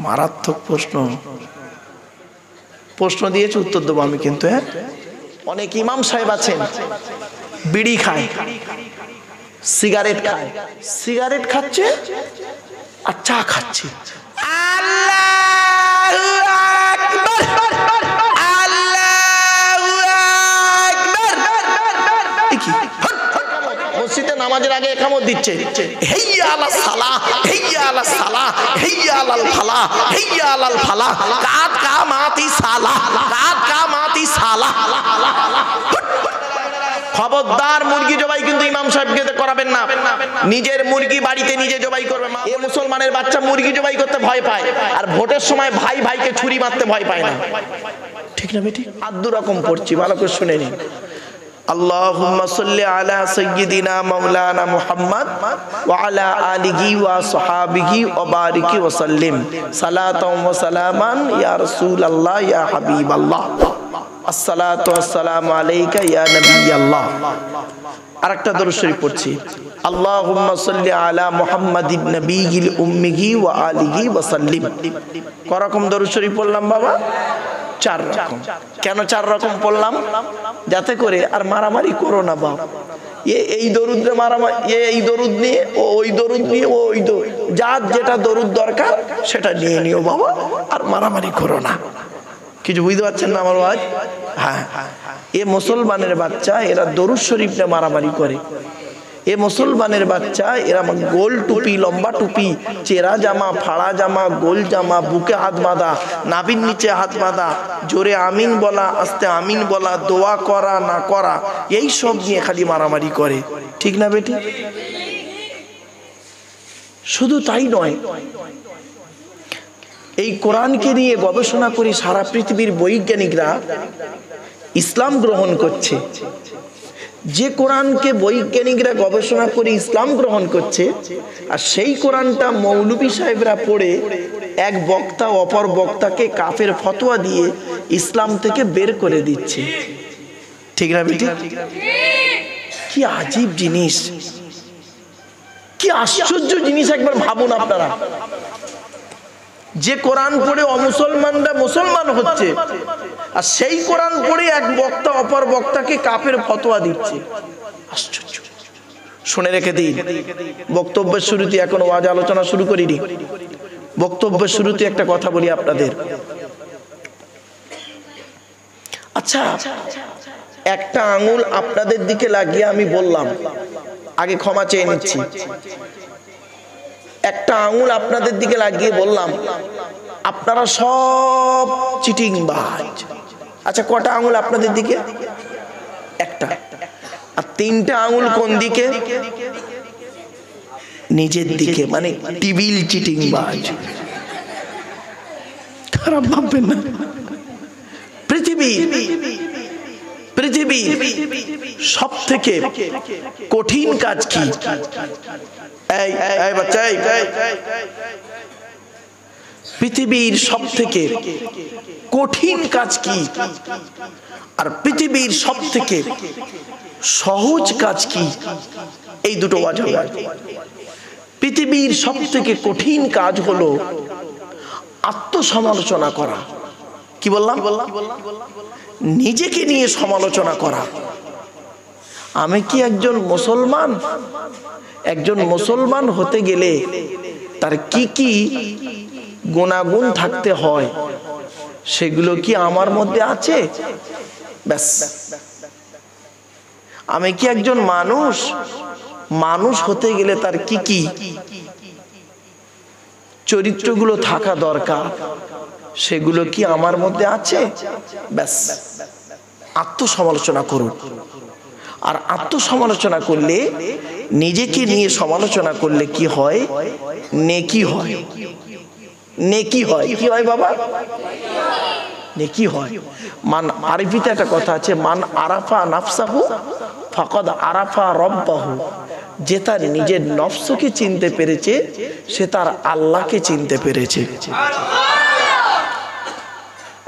মারাত্মক প্রশ্ন দিয়েছে, উত্তর দেবো আমি কিন্তু। হ্যাঁ, অনেক ইমাম সাহেব আছেন বিড়ি খায়, সিগারেট খায়, সিগারেট খাচ্ছে আর চা খাচ্ছে। আল্লাহু আকবার, আল্লাহু আকবার। কি মসজিদে নামাজের আগে একামত দিচ্ছে, হাইয়া আলাস সালাহ, হাইয়া আলাস সালাহ, হাইয়া আলাল ফালাহ, হাইয়া আলাল ফালাহ, কাত কামাতি সালাহ, কাত কামাতি সালাহ। খবরদার মুরগি জবাই কিন্তু ইমাম সাহেবকে করাবেন না। নিজের মুরগি বাড়িতে নিজে জবাই করবে। এই মুসলমানের বাচ্চা মুরগি জবাই করতে ভয় পায়, আর ভোটের সময় ভাই ভাইকে ছুরি মারতে ভয় পায় না। ঠিক না বেটি? আর দু রকম পড়ছি, ভালো করে শুনে নিন। আল্লাহুম্মা সাল্লি আলা সাইয়্যিদিনা মাওলানা মুহাম্মদ ওয়া আলা আলিহি ওয়া সাহাবিহি ওয়া বারিকি ওয়া সাল্লিম সালাতাও ওয়া সালামান ইয়া রাসূলুল্লাহ ইয়া হাবিবাল্লাহ। আসসালাতু ওয়াসসালামু আলাইকা ইয়া নবিয়াল্লাহ। আরেকটা দরুদ শরীফ পড়ছি, আল্লাহুম্মা সাল্লি আলা মুহাম্মাদিন নবিয়িল উম্মিহি ওয়া আলিহি ওয়া সাল্লিম। কয় রকম দরুদ শরীফ পড়লাম বাবা? 4 রকম। কেন 4 রকম পড়লাম? যাতে করে আর মারামারি করো না বাপ। এই দরুদে মারামারি, এই দরুদ নিয়ে ও ওই দরুদ নিয়ে ও ওই দরুদ, যার যেটা দরুদ দরকার সেটা নিয়ে নিও বাবা, আর মারামারি করো না। কিছু বুঝতে পারছেন না আমার ভাই? হ্যাঁ, এ মুসলমানের বাচ্চা, এরা দরুদ শরীফ নিয়ে মারামারি করে। এ মুসলমানের বাচ্চা, এরা গোল টুপি, লম্বা টুপি, চেরা জামা, ফাড়া জামা, গোল জামা, বুকে হাত বাঁধা, নাভির নিচে হাত বাঁধা, জোরে আমিন বলা, আস্তে আমিন বলা, দোয়া করা না করা, এই সব নিয়ে খালি মারামারি করে। ঠিক না বেটি? শুধু তাই নয়, এই কোরআনকে নিয়ে গবেষণা করে সারা পৃথিবীর বৈজ্ঞানিকরা ইসলাম গ্রহণ করছে। যে কোরআনকে বৈজ্ঞানিকরা গবেষণা করে ইসলাম গ্রহণ করছে, আর সেই কোরআনটা মৌলভী সাহেবরা পড়ে এক বক্তা অপর বক্তাকে কাফের ফতোয়া দিয়ে ইসলাম থেকে বের করে দিচ্ছে। ঠিক না বেটি? কি আজীব জিনিস, কি আশ্চর্য জিনিস, একবার ভাবুন আপনারা। যে কোরআন পড়ে অমুসলমানরা মুসলমান হচ্ছে, আর সেই কোরআন পড়ে এক বক্তা অপর বক্তাকে কাফের ফতোয়া দিচ্ছে। আশ্চর্য। শুনে রেখে দিন, বক্তব্যের শুরুতে, এখন ওয়াজ আলোচনা শুরু করিনি, বক্তব্যের শুরুতে একটা কথা বলি আপনাদের। আচ্ছা, একটা আঙুল আপনাদের দিকে লাগিয়ে আমি বললাম, আগে ক্ষমা চেয়ে নিচ্ছি, একটা আঙুল আপনাদের দিকে লাগিয়ে বললাম আপনারা সব চিটিংবাজ। আচ্ছা, কটা আঙুল আপনাদের দিকে? একটা। আর 3টা আঙুল কোন দিকে? নিজের দিকে, মানে টিবিল চিটিংবাজ। খারাপ ভাববেন না। পৃথিবীর সব থেকে কঠিন কাজ কি? এই বাচ্চা, পৃথিবীর সব থেকে কঠিন কাজ কি, আর পৃথিবীর সব থেকে সহজ কাজ কি? এই দুটো ওয়াজ হবে। পৃথিবীর সব থেকে কঠিন কাজ হলো আত্মসমালোচনা করা। কি বললাম? নিজেকে নিয়ে সমালোচনা করা। আমি কি একজন মুসলমান? একজন মুসলমান হতে গেলে তার কি কি গুণাগুণ থাকতে হয়, সেগুলো কি আমার মধ্যে আছে? ব্যাস। আমি কি একজন মানুষ? মানুষ হতে গেলে তার কি কি চরিত্রগুলো থাকা দরকার, সেগুলো কি আমার মধ্যে আছে? ব্যাস। আত্মসমালোচনা করুন। আর আত্মসমালোচনা করলে, নিজেকে নিয়ে সমালোচনা করলে কি হয়? নেকি হয়। নেকি হয়। কি হয় বাবা? নেকি হয়। মান, আরবিতে একটা কথা আছে, মান আরাফা নাফসাহু ফাকাদ আরাফা রাব্বাহু। যে তার নিজের নফসকে চিনতে পেরেছে, সে তার আল্লাহকে চিনতে পেরেছে।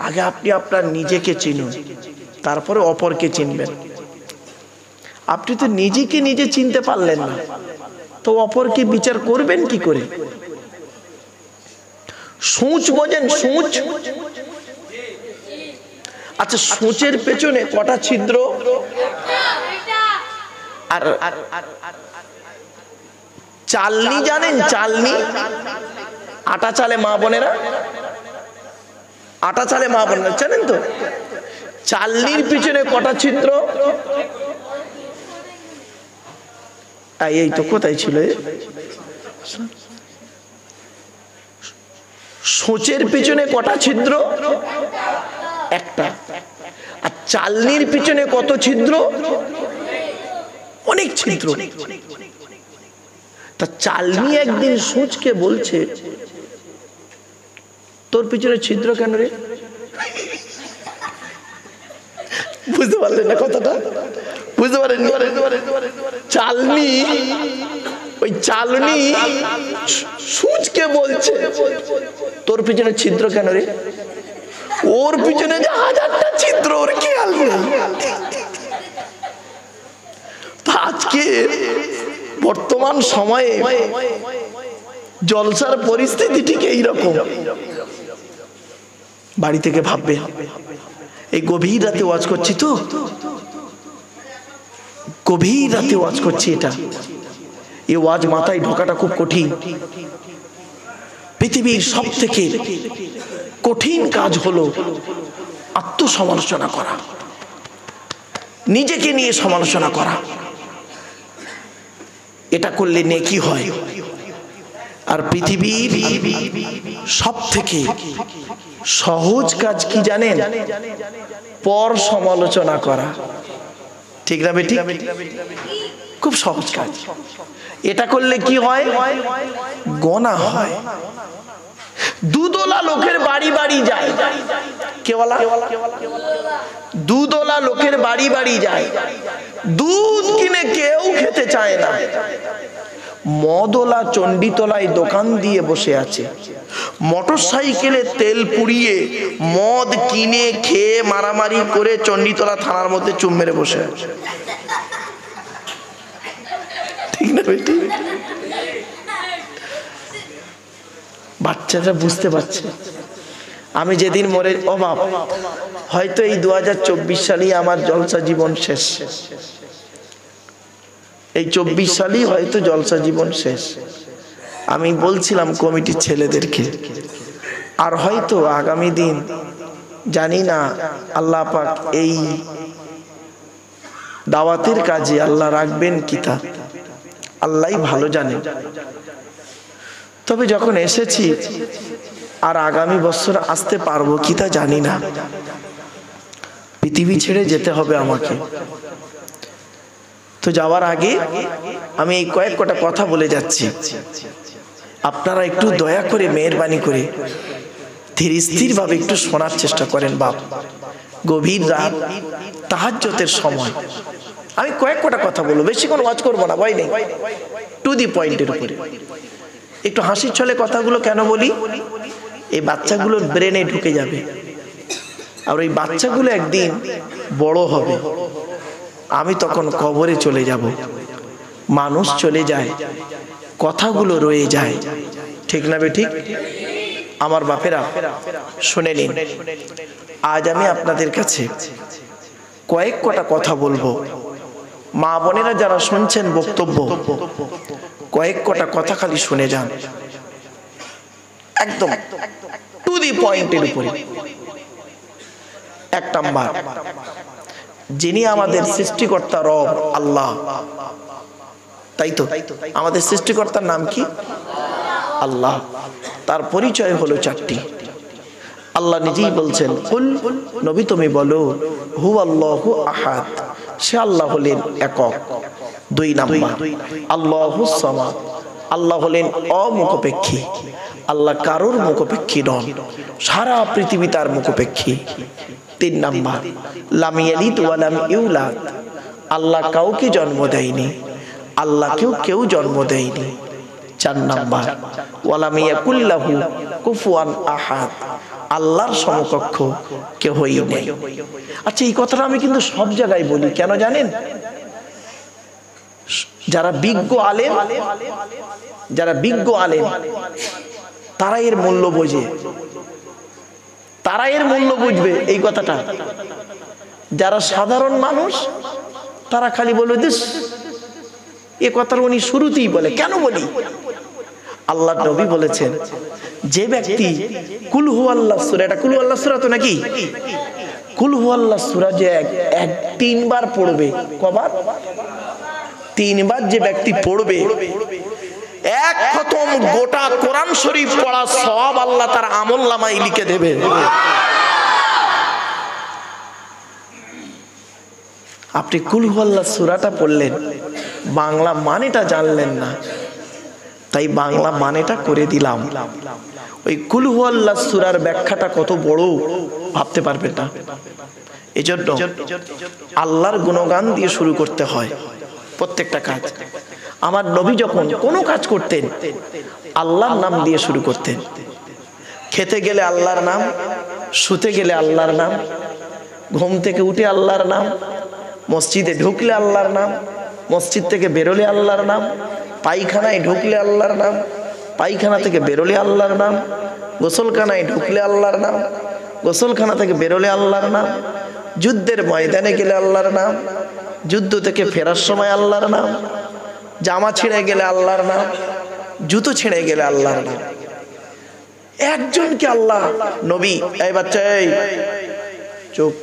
আগে আপনি আপনার নিজেকে চিনুন, তারপরে অপরকে চিনবেন। আপনি তো নিজেকে নিজে চিনতে পারলেন না, তো অপরকে বিচার করবেন কি করে? সূচ বোঝেন? সূচ। আচ্ছা, সূচের পেছনে কটা ছিদ্র? আর চালনি জানেন? চালনি, আটা চালে মা বোনেরা, আটা চালে মা বোনেরা জানেন তো? চালনির পিছনে কটা ছিদ্র? এই তো কোথায় ছিল? সূচের পিছনে কটা ছিদ্র? একটা। আর চালনির পিছনে কত ছিদ্র? অনেক ছিদ্র। তা চালনি একদিন সূচকে বলছে, তোর পিছনে ছিদ্র কেন রে? বুঝতে পারলেন না কথাটা? বুঝতে পারেন? চালনি, ওই চালনি সূচকে বলছে, তোর পিছনে ছিদ্র কেন রে? ওর পিছনে যে হাজারটা ছিদ্র, ওর খেয়াল নেই। আজকে বর্তমান সময়ে জলসার পরিস্থিতি ঠিক এইরকম। বাড়ি থেকে ভাববে, এই গভীর রাতে ওয়াজ করছি তো, গভীর রাতে ওয়াজ করছি, এটা এই ওয়াজ মাথায় ঢোকাটা খুব কঠিন। পৃথিবীর সব থেকে কঠিন কাজ হলো আত্মসমালোচনা করা, নিজেকে নিয়ে সমালোচনা করা। এটা করলে নেকি হয়। আর পৃথিবীর সব থেকে সহজ কাজ কি জানেন? পর সমালোচনা করা। ঠিক না বেটি? খুব সহজ কাজ। এটা করলে কি হয়? গোনাহ হয়। দুধওয়ালা লোকের বাড়ি বাড়ি যায়। কে বলা? দুধওয়ালা লোকের বাড়ি বাড়ি যায়, দুধ কিনে কেউ খেতে চায় না। মদওয়ালা চণ্ডীতলায় দোকান দিয়ে বসে আছে, মোটর সাইকেলে তেল পুড়িয়ে মদ কিনে খেয়ে মারামারি করে চণ্ডীতলা থানার মধ্যে চুম মেরে বসে আছে। ঠিক না বেটি? বাচ্চারা বুঝতে পারছে আমি যেদিন মরে, ও বাপ, হয়তো এই 2024 সালেই আমার জলসা জীবন শেষ। এই 24 সালেই হয়তো জলসা জীবন শেষ। আমি বলছিলাম কমিটির ছেলেদেরকে, আর হয়তো আগামী দিন জানি না, আল্লাহ পাক এই দাওয়াতের কাজে আল্লাহ রাখবেন কি তা আল্লাহই ভালো জানেন। তবে যখন এসেছি আর আগামী বছর আসতে পারবো কি তা জানি না। পৃথিবী ছেড়ে যেতে হবে আমাকে। তো যাওয়ার আগে আমি এই কয়েক কটা কথা বলে যাচ্ছি, আপনারা একটু দয়া করে মেহেরবানি করে ধীর স্থির ভাবে একটু শোনার চেষ্টা করেন। বাপ, গভীর রাত, তাহাজ্জুদের সময় আমি কয়েক কটা কথা বলবো, বেশি কোনো ওয়াজ করবো না, ভয় নেই, টু দি পয়েন্টের উপরে। একটু হাসির ছলে কথাগুলো কেন বলি? এই বাচ্চাগুলোর ব্রেনে ঢুকে যাবে, আর ওই বাচ্চাগুলো একদিন বড় হবে। আমি তখন কবরে চলে যাব, মানুষ চলে যায়, কথাগুলো রয়ে যায়। ঠিক না বে ঠিক? আমার বাপেরা শুনে নিন, আজ আমি আপনাদের কাছে কয়েক কটা কথা বলবো। মা বোনেরা যারা শুনছেন বক্তব্য, কয়েক কটা কথা খালি শুনে যান, একদম টু দি পয়েন্টের উপরে। এক নাম্বার, যিনি আমাদের সৃষ্টিকর্তা রব আল্লাহ, তাই তো? আমাদের সৃষ্টিকর্তার নাম কি? আল্লাহ। তার পরিচয় হলো চারটি। আল্লাহ নিজেই বলছেন, কুল, নবী তুমি বলো, হু আল্লাহু আহাদ, সে আল্লাহ হলেন একক। দুই নাম্বার, আল্লাহুস সামাদ, আল্লাহ হলেন অমুখাপেক্ষী। আল্লাহ কারোর মুখাপেক্ষী নন, সারা পৃথিবী তার মুখাপেক্ষী। তিন নাম্বার, লাম ইয়ালিদ ওয়া লাম ইউলাদ, আল্লাহ কাউকে জন্ম দেয়নি, আল্লাহকেও কেউ জন্ম দেয়নি। চার নাম্বার, ওয়া লাম ইয়াকুল লাহু কুফুয়ান আহাদ, আল্লাহর সমকক্ষ কেউই নেই। আচ্ছা, এই কথাটা আমি কিন্তু সব জায়গায় বলি, কেন জানেন? যারা বিজ্ঞ আলেম, যারা বিজ্ঞ আলেম, তারা এর মূল্য বোঝে, তারা এর মূল্য বুঝবে এই কথাটা। যারা সাধারণ মানুষ তারা খালি বলবে দিস, এ কথাটা উনি শুরুতেই বলে। কেন বলি? আল্লাহ নবী বলেছেন যে ব্যক্তি কুল হুয়াল্লাহ সূরা, এটা কুল হুয়াল্লাহ সূরা তো নাকি? কুল হুয়াল্লাহ সূরা যে এক তিনবার পড়বে, কবার? তিনবার যে ব্যক্তি পড়বে, এক খতম গোটা কোরআন শরীফ পড়া সব আল্লাহ তার আমলনামায় লিখে দেবে। আপনি কুল হুয়াল্লাহ সূরাটা পড়লেন, বাংলা মানেটা জানলেন না, তাই বাংলা মানেটা করে দিলাম। ওই কুল হুয়াল্লাহ সূরার ব্যাখ্যাটা কত বড় ভাবতে পারবেন না। এজন্য আল্লাহর গুণগান দিয়ে শুরু করতে হয় প্রত্যেকটা কাজ। আমার নবী যখন কোনো কাজ করতেন আল্লাহর নাম দিয়ে শুরু করতেন। খেতে গেলে আল্লাহর নাম, শুতে গেলে আল্লাহর নাম, ঘুম থেকে উঠে আল্লাহর নাম, মসজিদে ঢুকলে আল্লাহর নাম, মসজিদ থেকে বেরোলে আল্লাহর নাম, পায়খানায় ঢুকলে আল্লাহর নাম, পায়খানা থেকে বেরোলে আল্লাহর নাম, গোসলখানায় ঢুকলে আল্লাহর নাম, গোসলখানা থেকে বেরোলে আল্লাহর নাম, যুদ্ধের ময়দানে গেলে আল্লাহর নাম, যুদ্ধ থেকে ফেরার সময় আল্লাহর নাম, জামা ছিঁড়ে গেলে আল্লাহর নাম, জুতো ছিঁড়ে গেলে আল্লাহর নাম। একজনকে আল্লাহ নবী, এই বাচ্চা এই চুপ,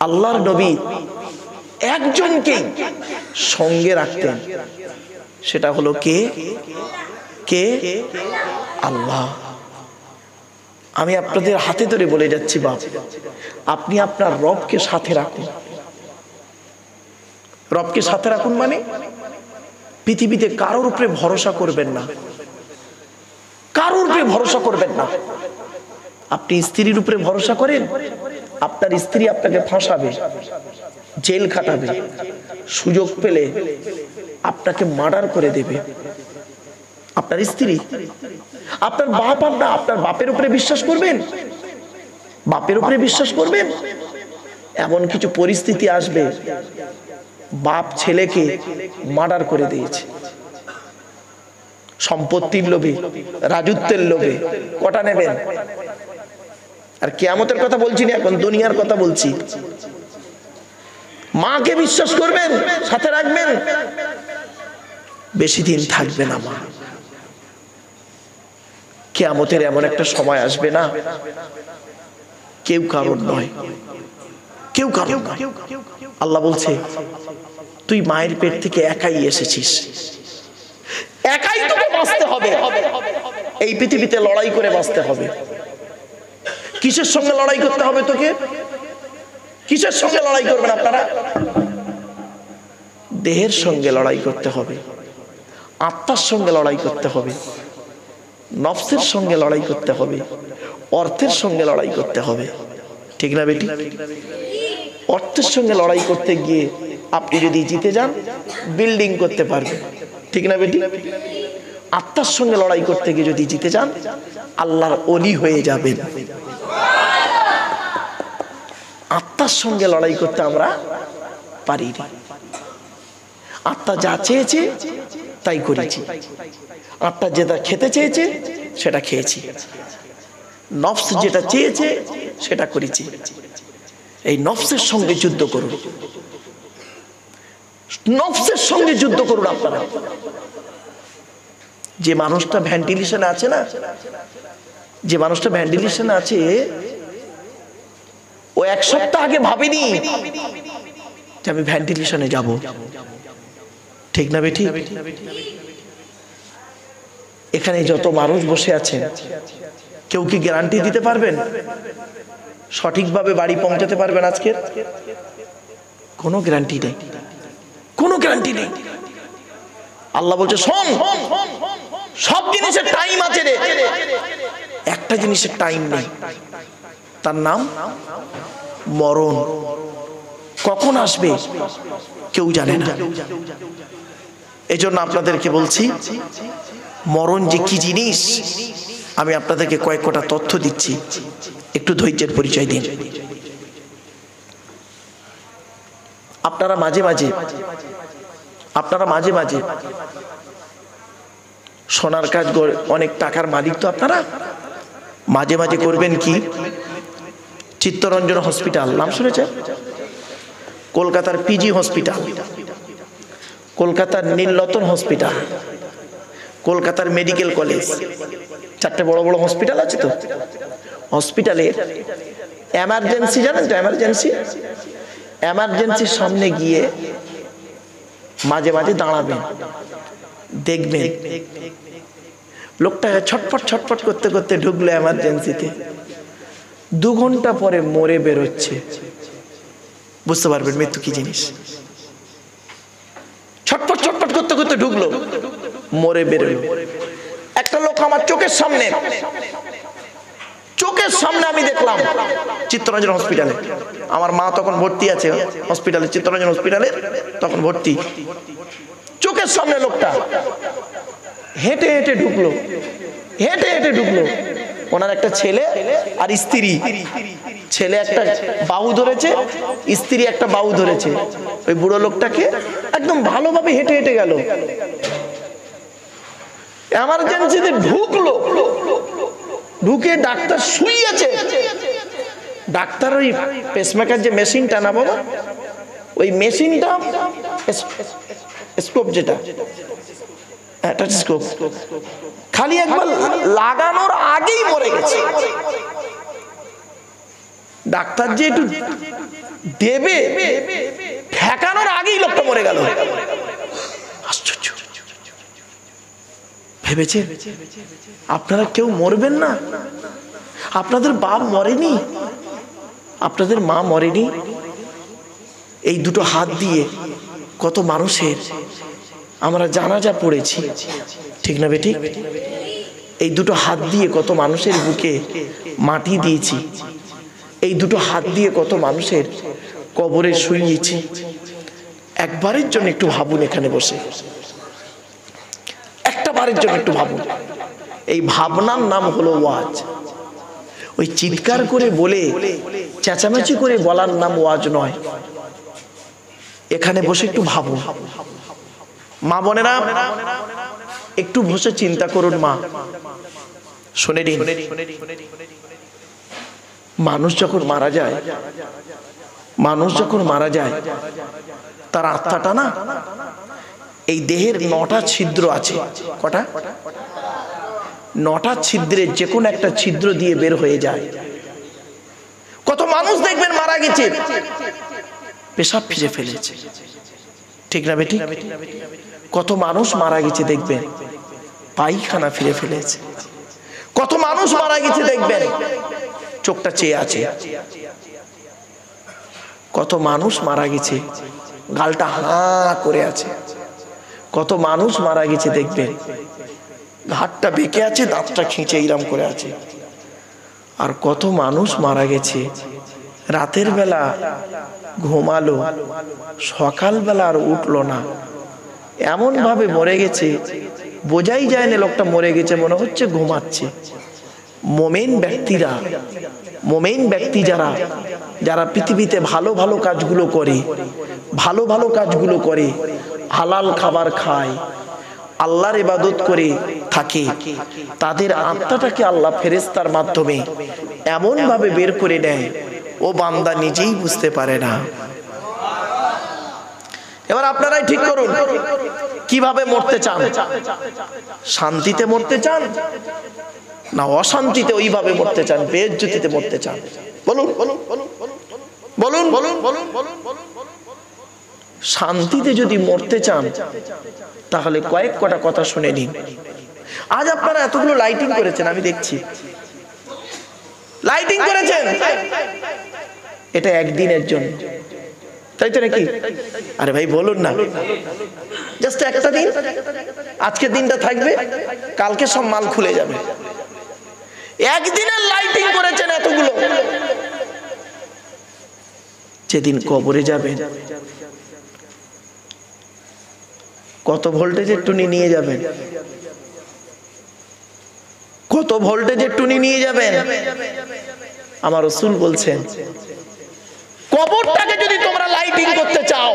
আল্লাহর নবী একজনকে সঙ্গে রাখতেন, সেটা হলো কে? কে? আল্লাহ। আমি আপনাদের হাতে ধরে বলে যাচ্ছি বাপ, আপনি আপনার রবকে সাথে রাখুন। রবকে সাথে রাখুন মানে পৃথিবীতে কারোর উপরে ভরসা করবেন না, কারোর উপরে ভরসা করবেন না। আপনি স্ত্রীর উপরে ভরসা করেন, আপনার স্ত্রী আপনাকে ফাঁসাবে, জেল খাটাবে, সুযোগ পেলে আপনাকে মার্ডার করে দেবে। আপনার স্ত্রী, আপনার বাপ, আপনার বাপের উপরে বিশ্বাস করবেন? বাপের উপরে বিশ্বাস করবেন? এমন কিছু পরিস্থিতি আসবে, বাপ ছেলেকে মার্ডার করে দিয়েছে, সম্পত্তির লোভে, রাজত্বের লোভে। কটা নেবেন? আর কিয়ামতের কথা বলছি না, এখন দুনিয়ার কথা বলছি। মাকে বিশ্বাস করবেন, সাথে রাখবেন, বেশি দিন থাকবে না মা। কিয়ামতের এমন একটা সময় আসবে না, কেউ কারণ নয়, কেউ কারণ নয়। আল্লাহ বলছে তুই মায়ের পেট থেকে একাই এসেছিস, একাই তোকে বাঁচতে হবে, এই পৃথিবীতে লড়াই করে বাঁচতে হবে। কিসের সঙ্গে লড়াই করতে হবে তোকে? কিসের সঙ্গে লড়াই করবেন আপনারা? দেহের সঙ্গে লড়াই করতে হবে, আত্মার সঙ্গে লড়াই করতে হবে, নফসের সঙ্গে লড়াই করতে হবে, অর্থের সঙ্গে লড়াই করতে হবে। ঠিক না বেটি? অর্থের সঙ্গে লড়াই করতে গিয়ে আপনি যদি জিতে যান বিল্ডিং করতে পারবেন। ঠিক না বেটি? আত্মার সঙ্গে লড়াই করতে গিয়ে যদি জিতে যান আল্লাহর ওলি হয়ে যাবেন। আত্মার সঙ্গে লড়াই করতে আমরা পারি না। আত্মা যা চেয়েছে তাই করেছি, আত্মা যেটা খেতে চেয়েছে সেটা খেয়েছি, নফস যেটা চেয়েছে সেটা করেছি। এই নফসের সঙ্গে যুদ্ধ করুন, নফসের সঙ্গে যুদ্ধ করুন আপনারা। যে মানুষটা ভেন্টিলেশনে আছে না, যে মানুষটা ভেন্টিলেশনে আছে, ও এক সপ্তাহ আগে ভাবেনি যে আমি ভেন্টিলেশনে যাব। ঠিক না বেটি? এখানে যত মানুষ বসে আছেন কেউ কি গ্যারান্টি দিতে পারবেন সঠিকভাবে বাড়ি পৌঁছাতে পারবেন আজকে? কোনো গ্যারান্টি নেই, কোনো গ্যারান্টি নেই। আল্লাহ বলছে শোন, সব জিনিসের টাইম আছে রে, একটা জিনিসের টাইম নেই, তার নাম মরণ। কখন আসবে কেউ জানে না। এজন্য আপনাদেরকে বলছি মরণ যে কি জিনিস আমি আপনাদেরকে কয়েকটা তথ্য দিচ্ছি, একটু ধৈর্যের পরিচয় দিন। আপনারা মাঝে মাঝে সোনার কাজ অনেক টাকার মালিক তো আপনারা। মাঝে মাঝে করবেন কি, চিত্তরঞ্জন হসপিটাল নাম শুনেছেন? কলকাতার পিজি হসপিটাল, কলকাতার নীলরতন হসপিটাল, কলকাতার মেডিকেল কলেজ, চারটে বড় বড় হসপিটাল আছে তো। হসপিটালে এমার্জেন্সি, জানেন তো এমার্জেন্সি, এমার্জেন্সির সামনে গিয়ে মাঝে মাঝে দাঁড়াবেন, দেখবেন লোকটা ছটফট ছটফট করতে করতে ঢুকলো এমার্জেন্সিতে, 2 ঘন্টা পরে মরে বেরোচ্ছে। বুঝতে পারবেন মৃত্যু কি জিনিস। ছটফট ছটফট করতে করতে ঢুকলো, মরে বেরোলো। একটা লোক আমার চোখের সামনে আমি দেখলাম চিত্তরঞ্জন হসপিটালে। আমার মা তখন ভর্তি আছে হসপিটালে, চিত্তরঞ্জন হসপিটালে তখন ভর্তি। চোখের সামনে লোকটা হেঁটে হেঁটে ঢুকলো, হেঁটে হেঁটে ঢুকলো। ওনার একটা ছেলে আর স্ত্রী, ছেলে একটা বাহু ধরেছে, স্ত্রী একটা বাহু ধরেছে। ওই বুড়ো লোকটাকে একদম ভালোভাবে হেঁটে হেঁটে গেল, এমার্জেন্সিতে ঢুকলো। ঢুকে ডাক্তার শুইয়েছে, ডাক্তার ওই পেসমেকার যে মেশিনটা না বাবা, ওই মেশিনটা স্কোপ, যেটা স্কোপ, খালি একবার লাগানোর আগেই মরে গেছে। ডাক্তার যে একটু দেবে, ঠেকানোর আগেই লোকটা মরে গেল। আশ্চর্য। ভেবেছে আপনারা কেউ মরবেন না? আপনাদের বাপ মরেনি, আপনাদের মা মরেনি? এই দুটো হাত দিয়ে কত মানুষের আমরা জানাজা পড়েছি, ঠিক না বেঠিক? এই দুটো হাত দিয়ে কত মানুষের বুকে মাটি দিয়েছি, এই দুটো হাত দিয়ে কত মানুষের কবরে শুইয়েছি। একবারের জন্য একটু ভাবুন, এখানে বসে একটা বারের জন্য একটু ভাবুন। এই ভাবনার নাম হলো ওয়াজ। ওই চিৎকার করে বলে চেঁচামেচি করে বলার নাম ওয়াজ নয়। এখানে বসে একটু ভাবুন। মা বোনেরা একটু বসে চিন্তা করুন। মা শুনে নিন, মানুষ যখন মারা যায়, মানুষ যখন মারা যায়, তার আত্মাটা না এই দেহের 9টা ছিদ্র আছে। কটা? 9টা ছিদ্রের যে কোনো একটা ছিদ্র দিয়ে বের হয়ে যায়। কত মানুষ দেখবেন মারা গেছে, পেশাব ফিরে ফেলেছে, ঠিক না বেটি? কত মানুষ মারা গেছে দেখবেন পায়খানা ফিরে ফেলেছে। কত মানুষ মারা গেছে দেখবেন চোখটা চেয়ে আছে। কত মানুষ মারা গেছে গালটা হাঁ করে আছে। কত মানুষ মারা গেছে দেখবেন ঘাটটা বেঁকে আছে, দাঁতটা খিঁচে ইরাম করে আছে। আর কত মানুষ মারা গেছে রাতের বেলা ঘুমালো, সকালবেলা আর উঠলো না, এমন ভাবে মরে গেছে বোঝাই যায় না লোকটা মরে গেছে, মনে হচ্ছে ঘুমাচ্ছে। মোমেন ব্যক্তিরা, মোমেন ব্যক্তি যারা, যারা পৃথিবীতে ভালো ভালো কাজগুলো করে, ভালো ভালো কাজগুলো করে, হালাল খাবার খায়, আল্লাহর ইবাদত করে থাকে, তাদের আত্মাটাকে আল্লাহ ফেরেশতার মাধ্যমে এমন ভাবে বের করে নেয় ও বান্দা নিজেই বুঝতে পারে না। এবার আপনারাই ঠিক করুন কিভাবে মরতে চান। শান্তিতে মরতে চান না অশান্তিতে ওইভাবে মরতে চান, বেইজ্জতিতে মরতে চান? বলুন বলুন বলুন বলুন বলুন বলুন। শান্তিতে যদি মরতে চান তাহলে কয়েক কটা কথা শুনে নিন। আজ আপনারা এতগুলো লাইটিং করেছেন, আমি দেখছি লাইটিং করেছেন, এটা একদিনের জন্য, তাই তো নাকি? আরে ভাই বলুন না, জাস্ট একটা দিন, আজকের দিনটা থাকবে, কালকে সব মাল খুলে যাবে। একদিনের লাইটিং করেছেন এতগুলো, যেদিন কবরে যাবেন কত ভোল্টেজের টুনি নিয়ে যাবেন, কত ভোল্টেজের টুনি নিয়ে যাবেন। আমার রাসূল বলছেন কবরটাকে যদি তোমরা লাইটিং করতে চাও,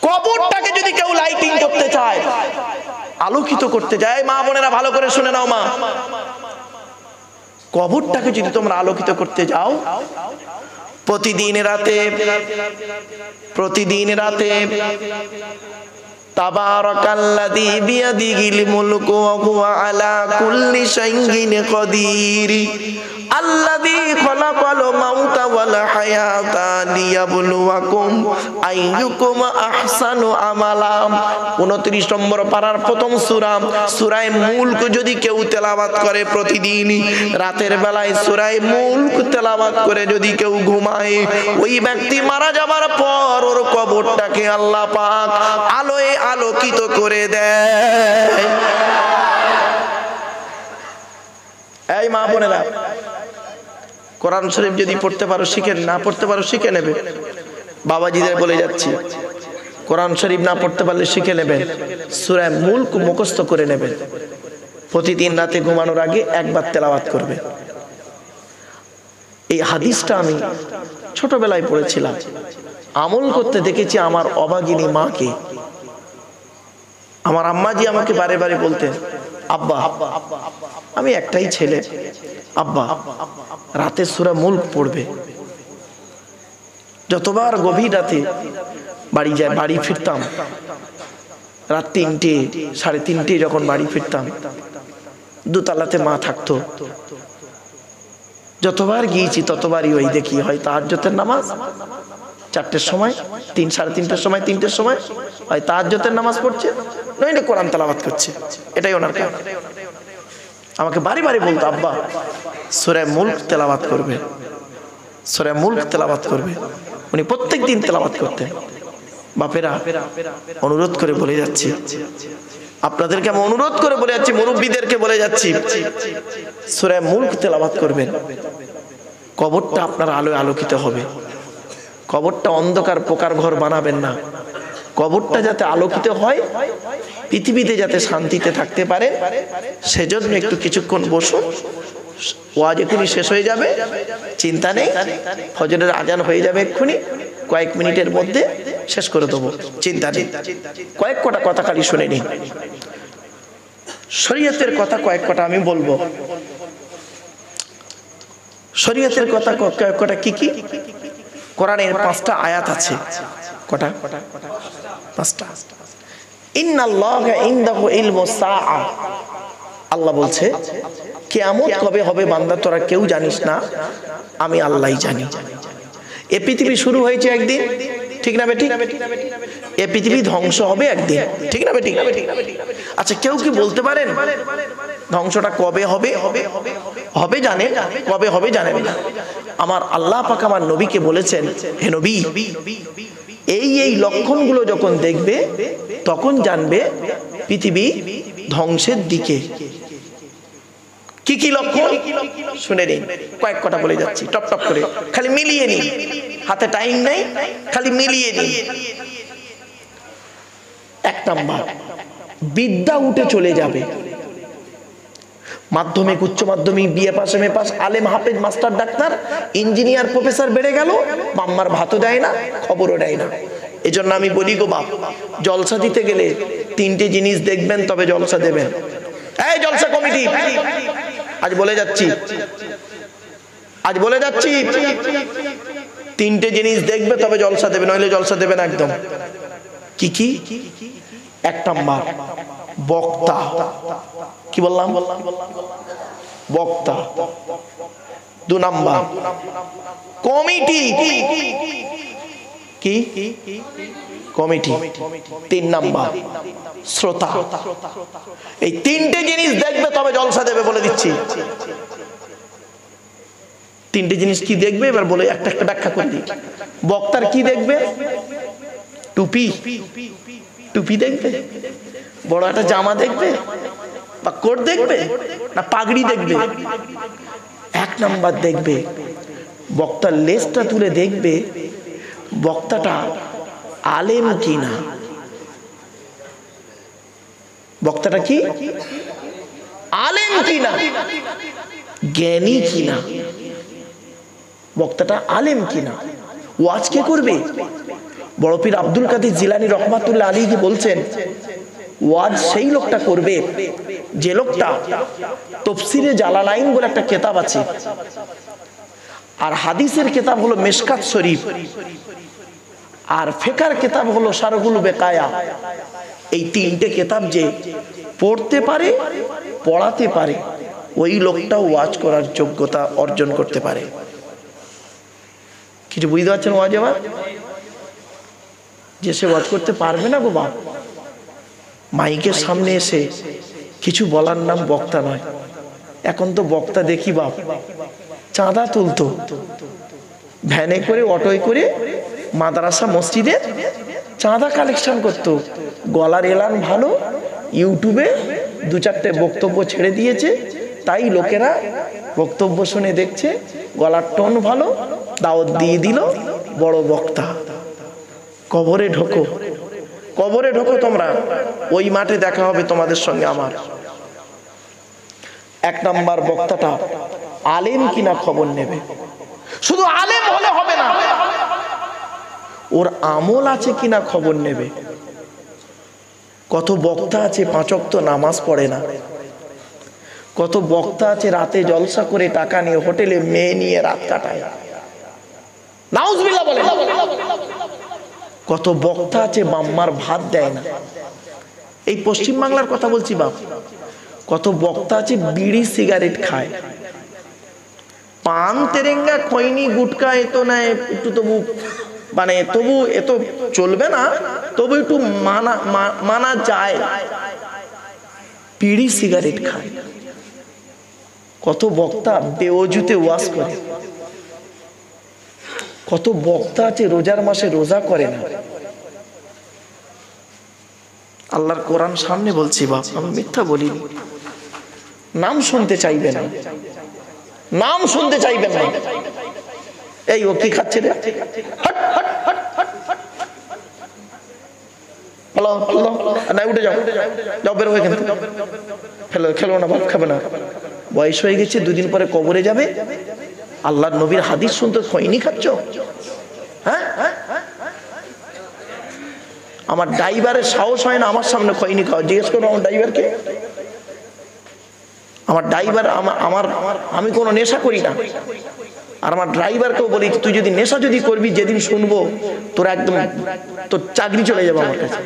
কবরটাকে যদি কেউ লাইটিং করতে চায় আলোকিত করতে যায়। মা বোনেরা ভালো করে শুনে নাও মা, কবরটাকে যদি তোমরা আলোকিত করতে যাও, প্রতিদিন রাতে তাবারাকাল্লাযী বিয়াদিহিল মুলকু ওয়া হুয়া আলা কুল্লি শাইইন কাদির আল্লাযী খালাকাল মাউতা ওয়াল হায়াতা লিয়াবলুয়াকুম আইয়ুকুম আহসানু আমালা। 29 নম্বর পারার প্রথম সূরা, সূরা মুলক যদি কেউ তেলাওয়াত করে প্রতিদিন রাতের বেলায় সূরা মুলক তেলাওয়াত করে যদি কেউ ঘুমায়, ওই ব্যক্তি মারা যাবার পর ওর কবরটাকে আল্লাহ পাক আলোয় আলোকিত করে দেয়। এই মা বোনেরা, কোরআন শরীফ যদি পড়তে পারো শিখেন, না পড়তে পারো শিখে নেবে। বাবাজিদের বলে যাচ্ছি, কোরআন শরীফ না পড়তে পারলে শিখে নেবেন, সূরা মুলক মুখস্থ করে নেবেন। প্রতিদিন রাতে ঘুমানোর আগে একবার তেলাওয়াত করবে। এই হাদিসটা আমি ছোটবেলায় পড়েছিলাম, আমল করতে দেখেছি আমার অভাগিনী মাকে। আমার আম্মাজি আমাকে বারে বারে বলতেন, আব্বা, আমি একটাই ছেলে, আব্বা রাতে সূরা মুলক পড়বে। যতবার গভীর রাতে বাড়ি ফিরতাম, রাত 3টে 3:30 যখন বাড়ি ফিরতাম, দোতলাতে মা থাকতো। যতবার গিয়েছি ততবারই ওই দেখি হয় তাহাজ্জুদের নামাজ 4টের সময়, 3-3:30 সময়, 3টের সময় হয় তাহাজ্জুদের নামাজ পড়ছে, নইলে কোরআন তেলাওয়াত করছে। এটাই ওনার কাজ। আমাকে বারে বারে বলতো, আব্বা সূরা মুলক তেলাওয়াত করবে, সূরা মুলক তেলাওয়াত করবে। উনি প্রত্যেকদিন তেলাওয়াত করতেন। বাপেরা, অনুরোধ করে বলে যাচ্ছি, আপনাদেরকে আমি অনুরোধ করে বলে যাচ্ছি, মুরব্বীদেরকে বলে যাচ্ছি, সূরা মুলক তেলাওয়াত করবেন। কবরটা আপনার আলোয় আলোকিত হবে। কবরটা অন্ধকার পোকার ঘর বানাবেন না। কবরটা যাতে আলোকিত হয়, পৃথিবীতে যাতে শান্তিতে থাকতে পারে, সেজন্য একটু কিছুক্ষণ বসুন। ওয়াজ এক্ষুনি শেষ হয়ে যাবে, চিন্তা নেই। ফজরের আজান হয়ে যাবে এক্ষুনি, কয়েক মিনিটের মধ্যে শেষ করে দেবো, চিন্তা নেই। কয়েক কটা কথা খালি শুনে নিন। শরীয়তের কথা কয়েক কটা আমি বলবো। শরীয়তের কথা কয়েক কটা কি কি? কোরআনের 5টা আয়াত আছে। কটা? 5টা। ইন্নাল্লাহা ইনদাহু ইলমুস সাআ, আল্লাহ বলছে কিয়ামত কবে হবে বান্দা তোরা কেউ জানিস না, আমি আল্লাহই জানি। এই পৃথিবী শুরু হয়েছে একদিন, ঠিক না বেঠিক? এই পৃথিবী ধ্বংস হবে একদিন, ঠিক না বেঠিক? আচ্ছা, কেউ কি বলতে পারেন ধ্বংসটা কবে হবে? হবে জানেন, কবে হবে জানেন না। আমার আল্লাহ পাক আমার নবীকে বলেছেন, হে নবী, এই লক্ষণগুলো যখন দেখবে তখন জানবে পৃথিবী ধ্বংসের দিকে। কি কি লক্ষণ শুনে নিন, কয়েক কথা বলে যাচ্ছি টপ টপ করে, খালি মিলিয়ে নিন, হাতে টাইম নেই, খালি মিলিয়ে নিন। 1 নাম্বার, বিদ্যা উঠে চলে যাবে। মাধ্যমিক, উচ্চ মাধ্যমিক, বিএ পাস, এমএ পাস, আলেম, হাফেজ, মাস্টার, ডাক্তার, ইঞ্জিনিয়ার, প্রফেসর বেড়ে গেল, মাম্মার ভাতও দেয় না, খবরও দেয় না। এজন্য আমি বলি গো বাপ, জলসা দিতে গেলে 3টে জিনিস দেখবেন তবে জলসা দেবেন। এই জলসা কমিটি, আজ বলে যাচ্ছি 3টে জিনিস দেখবে তবে জলসা দেবে, নইলে জলসা দেবে না একদম। কি কি? 1 নাম্বার, বক্তা। কি বললাম? বক্তা। 2 নাম্বার, কমিটি। কি? কমিটি। 3 নাম্বার, শ্রোতা। এই 3টে জিনিস দেখবে তবে জলসা দেবে, বলে দিচ্ছি। 3টে জিনিস কি দেখবে এবার বলে একটা একটা ব্যাখ্যা করে দিই। বক্তার কি দেখবে? টুপি। টুপি দেখবে, বড় একটা জামা দেখবে, বা কোট দেখবে, না পাগড়ি দেখবে? 1 নাম্বার দেখবে, বক্তার লেজটা তুলে দেখবে বক্তাটা আলেম কিনা। বক্তাটা কি? আলেম কিনা, জ্ঞানী কিনা। বক্তাটা আলেম কিনা। ওয়াজ কে করবে? বড় পীর আব্দুল কাদের জিলানী রহমাতুল্লাহ আলাইহি বলছেন, ওয়াজ সেই লোকটা করবে যে লোকটা তাফসীরে জালালাইন বলে একটা কিতাব আছে, আর হাদিসের কিতাব হলো মিশকাত শরীফ, আর ফিকহের কিতাব হলো শারহুল বেকায়া। এই তিনটে কিতাব যে পড়তে পারে, পড়াতে পারে, ওই লোকটা ওয়াজ করার যোগ্যতা অর্জন করতে পারে। কিছু বুঝতে পারছেন ওয়াজ? আবার যে সে ওয়াজ করতে পারবে না গো বাপ, মাইকের সামনে এসে কিছু বলার নাম বক্তা নয়। এখন তো বক্তা দেখি বাপ চাঁদা তুলতো, ভ্যানে করে অটোয় করে মাদ্রাসা মসজিদে চাঁদা কালেকশন করতো। গলার এলান ভালো, ইউটিউবে 2-4টে বক্তব্য ছেড়ে দিয়েছে, তাই লোকেরা বক্তব্য শুনে দেখছে, গলার টোন ভালো, দাওয়াত দিয়ে দিল বড় বক্তা। কবরে ঢোকো, কবরে ঢোকো তোমরা, ওই মাঠে দেখা হবে তোমাদের সঙ্গে আমার। 1 নাম্বার বক্তাটা আলেম কিনা খবর নেবে। শুধু আলেম হলে হবে না, ওর আমল আছে কিনা খবর নেবে। কত বক্তা আছে 5 ওয়াক্ত নামাজ পড়ে না, কত বক্তা আছে রাতে জলসা করে টাকা নিয়ে হোটেলে মেয়ে নিয়ে রাত কাটায়, নাউজুবিল্লাহ বলে। কত বক্তা আছে বাম্মার ভাত দেয় না। এই পশ্চিম বাংলার কথা বলছি বাপ। কত বক্তা আছে বিড়ি সিগারেট খায়, পান তেরেঙ্গা খৈনি গুটকা এত নেয়, একটু তবু মানে তবু এত চলবে না, তবু একটু মানা যায়, বিড়ি সিগারেট খায়। কত বক্তা বেওজুতে ওয়াজ করে, কত বক্তা আছে রোজার মাসে রোজা করে না। আল্লাহর কোরআন সামনে বলছি বাপ, আমি মিথ্যা বলিনি। নাম শুনতে চাইবে না, নাম শুনতে চাইবেন না। এই ও কি খাচ্ছে রে, hot hot hot hot hot, hello hello, না উঠে যাও, যাও বের হয়ে এখান থেকে, খেলো না বাপ, খাবে না। বয়স হয়ে গেছে, 2 দিন পরে কবরে যাবে। আল্লাহর নবীর হাদিস শুনতে খৈনি খাচ্ছ? হ্যাঁ, আমার ড্রাইভারের সাহস হয় না আমার সামনে খৈনি খাও। জিজ্ঞেস করো আমার ড্রাইভারকে। আমার ড্রাইভার আমার আমি কোনো নেশা করি না, আর আমার ড্রাইভারকেও বলি তুই যদি নেশা যদি করবি, যেদিন শুনবো তোর একদম তোর চাকরি চলে যাবে আমার কাছে।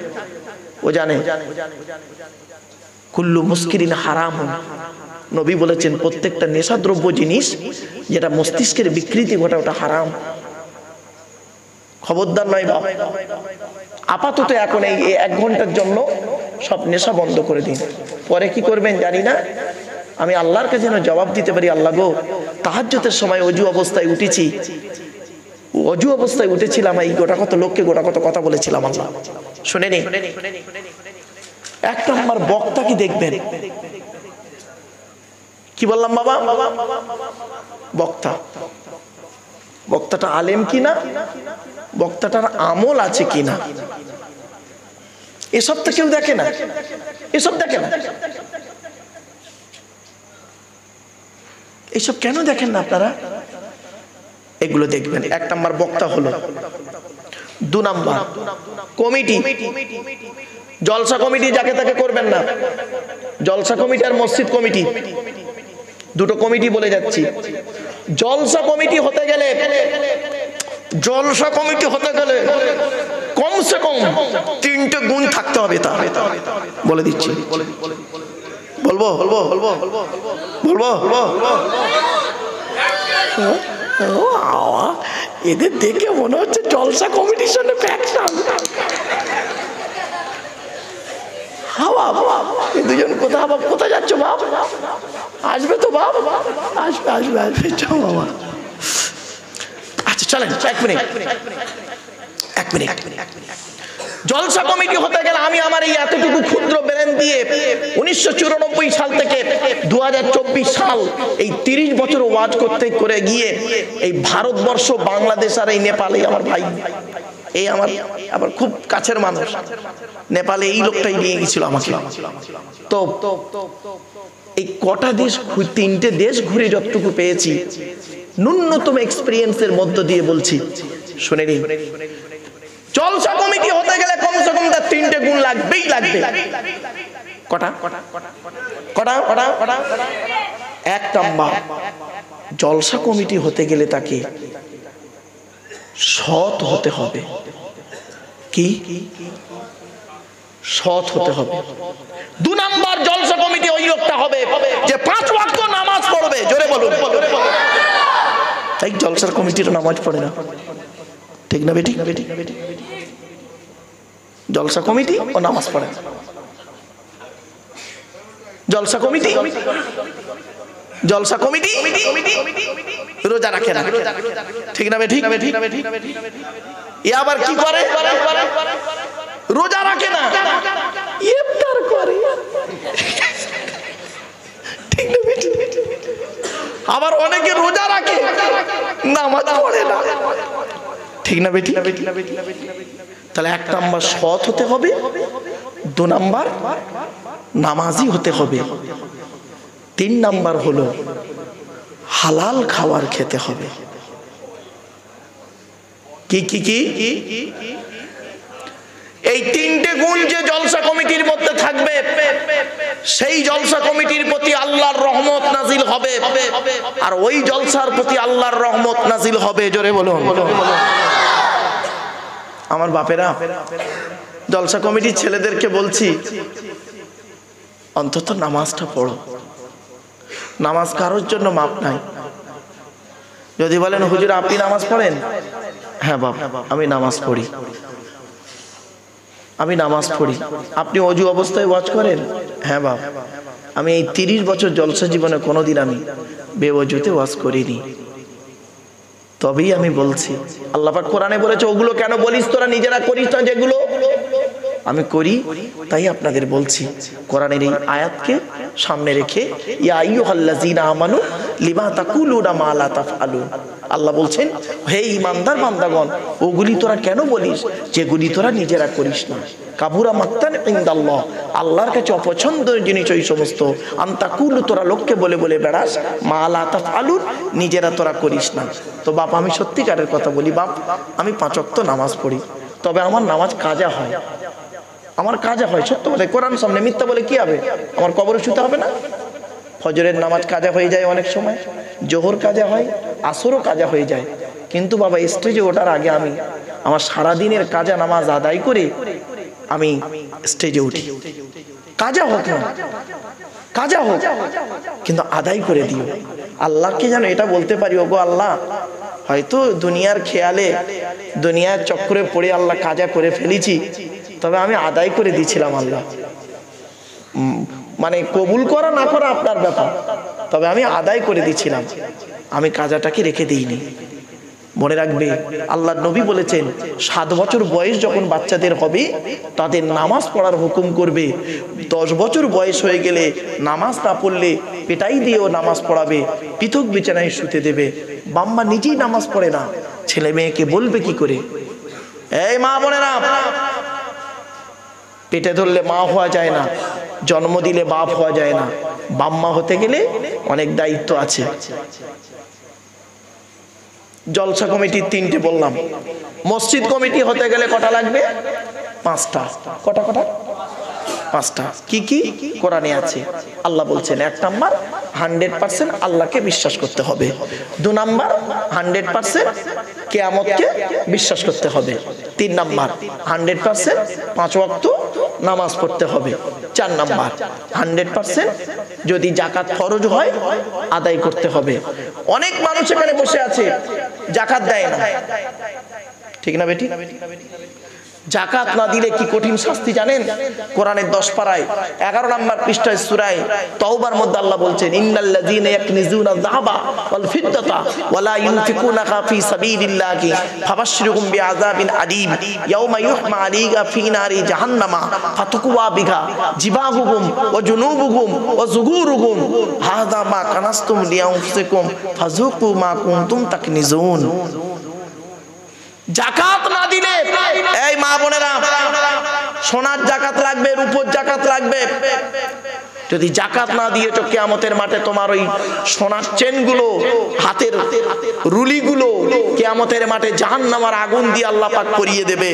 ও জানে কুল্লু মুস্কিরিন হারাম। নবী বলেছেন প্রত্যেকটা নেশাদ্রব্য জিনিস যেটা মস্তিষ্কের বিকৃতি ঘটায় ওটা হারাম। খবরদার নয় বাপ। আপাতত এখন এই 1 ঘন্টার জন্য সব নেশা বন্ধ করে দিন, পরে কি করবেন জানি না। আমি আল্লাহর কাছে যেন জবাব দিতে পারি, আল্লাহ গো তাহাজ্জুদের সময় অজু অবস্থায় উঠেছি, অজু অবস্থায় উঠেছিলাম, এই গোটা কত লোককে গোটা কত কথা বলেছিলাম, আল্লাহ শুনেনি। 1 নম্বর বক্তা কি দেখবেন, কি বললাম বাবা? বক্তা, বক্তাটা আলেম কিনা, বক্তাটার আমল আছে কিনা, এসব তো কেউ দেখে না, এসব দেখে না। এইসব কেন দেখেন না আপনারা? এগুলো দেখবেন। 1 নম্বর বক্তা হলো। 2 নম্বর কমিটি, জলসা কমিটি যাকে তাকে করবেন না। জলসা কমিটি আর মসজিদ কমিটি, 2টো কমিটি বলে যাচ্ছি। জলসা কমিটি হতে গেলে, জলসা কমিটি হতে গেলে কমসে কম 3টে গুণ থাকতে হবে, তা বলে দিচ্ছি। বলবো বলবো বলবো বলবো বলবো, এদের দেখে মনে হচ্ছে জলসা কমিটির সঙ্গে ফ্যাকশন। দুজন কোথায় যাচ্ছ বাপ? আসবে তো বাপ, আসবে আসবে আসবে, যাও বাবা। আচ্ছা চলেন 1 মিনিট। জলসা কমিটি হতে গেলে আমি আমার এই এতটুকু ক্ষুদ্র ব্রেন দিয়ে 1994 সাল থেকে 2024 সাল এই 30 বছর ওয়াজ করতে করে গিয়ে এই ভারতবর্ষ, বাংলাদেশ আর এই নেপালে, আমার ভাই এই আমার খুব কাছের মানুষ, নেপালে এই লোকটাই নিয়ে গেছিল আমাকে। তো এই কটা দেশ, 3টে দেশ ঘুরে যতটুকু পেয়েছি, ন্যূনতম এক্সপিরিয়েন্সের মধ্য দিয়ে বলছি, শুনে নিন। জলসা কমিটি হতে গেলে কমসে এরকম তার 3টে গুণ লাগবেই লাগবে। কটা কটা কটা কটা কটা? 1 নাম্বার, জলসা কমিটি হতে গেলে তাকে সৎ হতে হবে। কি? সৎ হতে হবে। 2 নাম্বার, জলসা কমিটি ওই লোকটা হবে যে 5 ওয়াক্ত নামাজ পড়বে। জোরে বলুন। তাই জলসার কমিটির নামাজ পড়ে না, ঠিক না বেটি? জলসা কমিটি ও নামাজ পড়ে। জলসা কমিটি রোজা রাখে না, ঠিক না বেটি? এ আবার কি করে? রোজা রাখে না, ইফতার করে, ঠিক না বেটি? আবার অনেকে রোজা রাখে, নামাজ পড়ে না, ঠিক না বেটি? তাহলে 1 নাম্বার সৎ হতে হবে, 2 নাম্বার নামাজি হতে হবে, 3 নাম্বার হলো হালাল খাবার খেতে হবে। কি কি কি? এই 3টে গুণ যে জলসা কমিটির মধ্যে থাকবে, সেই জলসা কমিটির প্রতি আল্লাহর রহমত নাজিল হবে, আর ওই জলসার প্রতি আল্লাহর রহমত নাজিল হবে। জোরে বলুন। আমার বাপেরা, জলসা কমিটির ছেলেদেরকে বলছি, অন্তত নামাজটা পড়ো। নামাজ কারোর জন্য মাপ নাই। যদি বলেন হুজুর আপনি নামাজ পড়েন, হ্যাঁ বাপ আমি নামাজ পড়ি, আমি নামাজ পড়ি। আপনি অজু অবস্থায় ওয়াজ করেন, হ্যাঁ বাপ আমি এই 30 বছর জলসা জীবনে কোনোদিন আমি বেওয়াজুতে ওয়াজ করিনি। তবেই আমি বলছি, আল্লাহ পাক কোরআনে বলেছে ওগুলো কেন বলিস তোরা, নিজেরা করিস না যেগুলো আমি করি। তাই আপনাদের বলছি, কোরআনের এই আয়াতকে সামনে রেখে, ইয়া আইয়ুহাল্লাযীনা আমানু লিমা তাকুলুনা মা লা তাফআলুন, আল্লাহ বলছেন হে ঈমানদার বান্দাগণ, ওগুলি তোরা কেন বলিস যেগুলি তোরা নিজেরা করিস না। কাবুরা মাক্তান ইনদাল্লাহ, আল্লাহর কাছে অপছন্দের জিনিস ওই সমস্ত, আনতাকুলু তোরা লোককে বলে বলে বেড়াস, মা লা তাফআলুন নিজেরা তোরা করিস না। তো বাপ আমি সত্যিকারের কথা বলি, বাপ আমি 5 ওয়াক্ত নামাজ পড়ি, তবে আমার নামাজ কাজা হয়, আমার কাজা হয়। সত্য বলে কোরআন সামনে মিথ্যা বলে কি হবে? আমার কবরে শুতে হবে না? ফজরের নামাজ কাজা হয়ে যায়, অনেক সময় জোহর কাজা হয়, আসরও কাজা হয়ে যায়। কিন্তু বাবা স্টেজে ওঠার আগে আমি আমার সারাদিনের কাজা নামাজ আদায় করে আমি স্টেজে উঠি। কাজা হোক না, কাজা হোক, কিন্তু আদায় করে দিও। আল্লাহকে যেন এটা বলতে পারি, ওগো আল্লাহ হয়তো দুনিয়ার খেয়ালে, দুনিয়ার চক্করে পড়ে আল্লাহ কাজা করে ফেলেছি, তবে আমি আদায় করে দিয়েছিলাম। আল্লাহ মানে কবুল করা না করা আপনার ব্যাপার, তবে আমি আদায় করে দিয়েছিলাম, আমি কাজাটাকে রেখে দিইনি। মনে রাখবে আল্লাহর নবী বলেছেন 7 বছর বয়স যখন বাচ্চাদের হবে তাদের নামাজ পড়ার হুকুম করবে, 10 বছর বয়স হয়ে গেলে নামাজ না পড়লে পেটাই দিয়েও নামাজ পড়াবে, পৃথক বিছানায় শুতে দেবে। বাম্মা নিজেই নামাজ পড়ে না, ছেলে মেয়েকে বলবে কি করে? এই মা বোনেরা, পেটে ধরলে মা হওয়া যায় না, জন্ম দিলে বাপ হওয়া যায় না, বাম্মা হতে গেলে অনেক দায়িত্ব আছে। জলসা কমিটির 3টে বললাম, মসজিদ কমিটি হতে গেলে কটা লাগবে? 5টা। কটা কটা? 5টা। কি কি কোরআনে আছে? আল্লাহ বলছেন 1 নাম্বার 100% আল্লাহকে বিশ্বাস করতে হবে, 2 নাম্বার 100% কিয়ামতকে বিশ্বাস করতে হবে, 3 নাম্বার 100% 5 ওয়াক্ত নামাজ পড়তে হবে, 4 নাম্বার 100% যদি যাকাত ফরজ হয় আদায় করতে হবে। অনেক মানুষ এখানে বসে আছে যাকাত দেয় না, ঠিক না বেটি? জাকাত না দিলে কি কঠিন শাস্তি জানেন? কোরআনের 10 পারায় 11 নম্বর পৃষ্ঠায় সূরা তাওবার মধ্যে আল্লাহ বলছেন, ইন্নাল্লাযীনা ইয়াকনিজুনা যাহাবা ওয়াল ফিদ্দাতা ওয়া লা ইউনফিকুনাহা ফি সাবিলিল্লাহি ফাবাশশিরহুম বিআযাবিন আলীম ইয়াওমা ইউহমা আলাইহা ফি নারি জাহান্নামা ফাতুকওয়া বিহা জিবাহুহুম ওয়া জুনুবুহুম ওয়া যুগুরুহুম হাযা মা কানাসতুম লিআনফুসিকুম ফাযুকু মা কুনতুম তাকনিজুন। জাকাত না দিলে, এই মা বোনেরা, সোনার জাকাত লাগবে, রূপোর জাকাত লাগবে। যদি জাকাত না দিয়েছো কিয়ামতের মাঠে তোমার ওই সোনার চেনগুলো, হাতের রুলিগুলো কিয়ামতের মাঠে জাহান্নামের আগুন দিয়ে আল্লাহ পাক করিয়ে দেবে।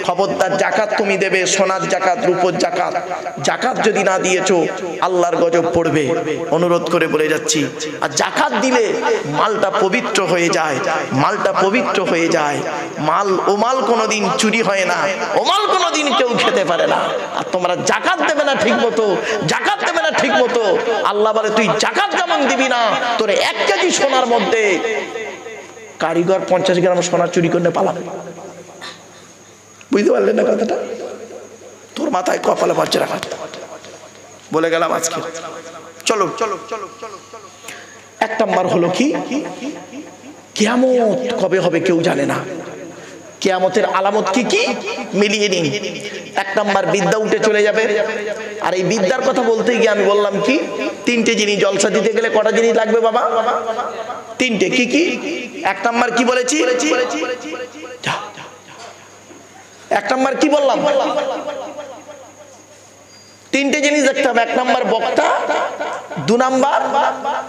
খবরদার যাকাত তুমি দেবে, সোনার যাকাত, রূপোর যাকাত। যাকাত যদি না দিয়েছো আল্লাহর গজব পড়বে, অনুরোধ করে বলে যাচ্ছি। আর যাকাত দিলে মালটা পবিত্র হয়ে যায়, মালটা পবিত্র হয়ে যায়। ও মাল কোনোদিন চুরি হয় না, ও মাল কোনোদিন কেউ খেতে পারে না। আর তোমরা যাকাত দেবে না ঠিক মতো, যাকাত দেবে না ঠিক মতো, আল্লাহ বলে তুই যাকাত যেমন দিবি না, তোর 1 কেজি সোনার মধ্যে কারিগর 50 গ্রাম সোনা চুরি করে পালাবে। বুঝতে পারলেন না কথাটা? তোর মাথায় কপালে বাচ্চা রাখা বলে গেলাম আজকে। চলো চলো চলো চলো। 1 নাম্বার হলো কি, কিয়ামত কবে হবে কেউ জানে না। কিয়ামতের আলামত কি কি মিলিয়ে নিন। 1 নাম্বার বিদ্যা উঠে চলে যাবে। আর এই বিদ্যার কথা বলতে গিয়ে আমি বললাম কি 3টে জিনিস। জলসা দিতে গেলে কটা জিনিস লাগবে বাবা? 3টে। কি কি? 1 নাম্বার কি বলেছি? 1 নাম্বার কি বললাম? 3টে জিনিস দেখতে হবে। 1 নাম্বার বক্তা, 2 নাম্বার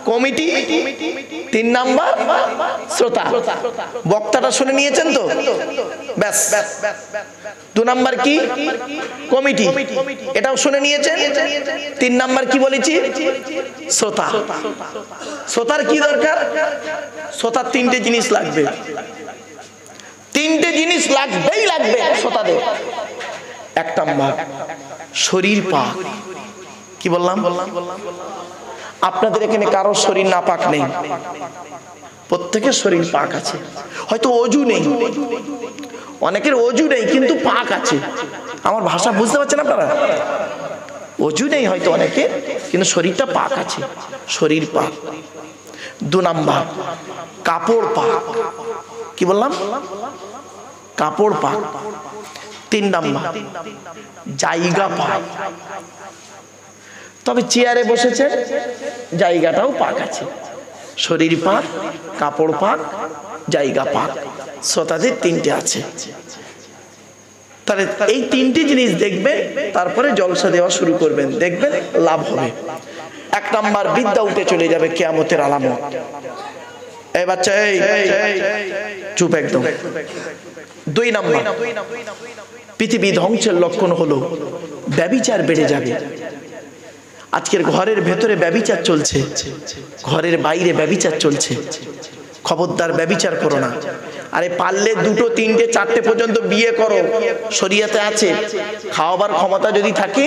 কমিটি, 3 নাম্বার শ্রোতা। বক্তাটা শুনে নিয়েছেন তো? ব্যাস। 2 নাম্বার কি? কমিটি, এটাও শুনে নিয়েছেন। 3 নাম্বার কি বলেছি? শ্রোতা। শ্রোতার কি দরকার? শ্রোতার 3টে জিনিস লাগবে। 3টে জিনিস লাগবেই লাগবে শ্রোতাদের। 1 নাম্বার শরীর পাক। কি বললাম? আপনাদের এখানে কারো শরীর না পাক নেই, প্রত্যেকের শরীর পাক আছে। হয়তো অজু নেই, অনেকের অজু নেই কিন্তু পাক আছে। আমার ভাষা বুঝতে পারছেন আপনারা? অজু নেই হয়তো অনেকের, কিন্তু শরীরটা পাক আছে, শরীর পাক। 2 নাম্বার কাপড় পাক। কি বললাম? কাপড় পাক। 3 নাম্বার জায়গা পাক। তবে চেয়ারে বসেছেন, জায়গাটাও পাক আছে। শরীর পাক, কাপড় পাক, জায়গা পাক। শ্রোতাদের 3টে আছে। তাহলে এই 3টে জিনিস দেখবেন, তারপরে জলসা দেওয়া শুরু করবেন, দেখবেন লাভ হবে। 1 নাম্বার বিদ্যা উঠে চলে যাবে, কিয়ামতের আলামত। এই বাচ্চা, এই চুপ একদম। 2 নাম্বার পৃথিবী ধ্বংসের লক্ষণ হলো ব্যভিচার বেড়ে যাবে। আজকের ঘরের ভেতরে ব্যভিচার চলছে, ঘরের বাইরে ব্যভিচার চলছে। খবরদার ব্যভিচার করো না। আরে পারলে 2, 3, 4 পর্যন্ত বিয়ে করো, শরীয়তে আছে। খাওয়াবার ক্ষমতা যদি থাকে,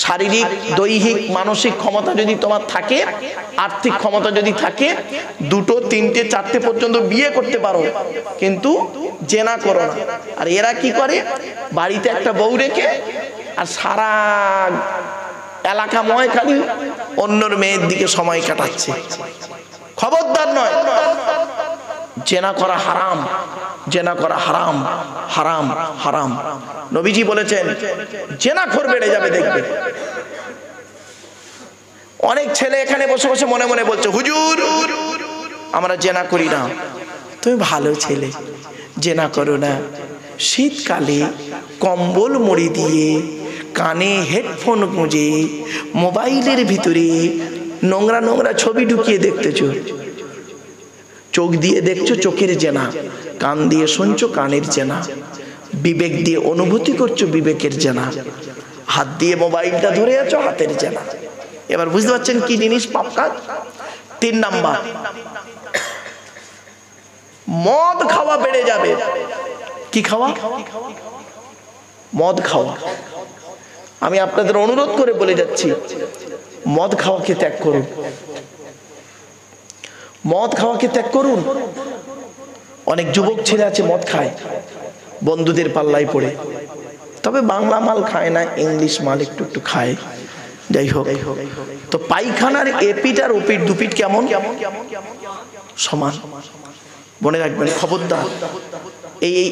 শারীরিক, দৈহিক, মানসিক ক্ষমতা যদি তোমার থাকে, আর্থিক ক্ষমতা যদি থাকে, 2, 3, 4 পর্যন্ত বিয়ে করতে পারো, কিন্তু জেনা করো না। আর এরা কি করে? বাড়িতে একটা বউ রেখে আর সারা এলাকাময় খালি অন্যর মেয়ের দিকে সময় কাটাচ্ছে। খবরদার নয়, জেনা করা হারাম, জেনা করা হারাম, হারাম, হারাম। নবীজি বলেছেন জেনাখোর বেড়ে যাবে, দেখবে। অনেক ছেলে এখানে বসে বসে মনে মনে বলছে, হুজুর আমরা জেনা করি না। তুমি ভালো ছেলে, জেনা করো না। শীতকালে কম্বল মুড়ি দিয়ে, কানে হেডফোন গুঁজে, মোবাইলের ভিতরে নোংরা নোংরা ছবি ঢুকিয়ে দেখতেছ। চোখ দিয়ে দেখছো, চোখের জেনা। কান দিয়ে শুনছো, কানের জেনা। বিবেক দিয়ে অনুভূতি করছো, বিবেকের জেনা। হাত দিয়ে মোবাইলটা ধরে আছো, হাতের জেনা। এবার বুঝতে পারছেন কি জিনিস পাপ কাজ? 3 নাম্বার মদ খাওয়া বেড়ে যাবে। কি খাওয়া? মদ খাওয়া। আমি আপনাদের অনুরোধ করে বলে যাচ্ছি, মদ খাওয়াকে ত্যাগ করুন, মদ খাওয়াকে ত্যাগ করুন। অনেক যুবক ছেলে আছে মদ খায়, বন্ধুদের পাল্লায় পড়ে। তবে বাংলা মাল খায় না, ইংলিশ মাল একটু একটু খায়। যাই হোক, তো পায়খানার এপিট আর ওপিট দুপিট কেমন? সমান। মনে রাখবেন, খবরদার।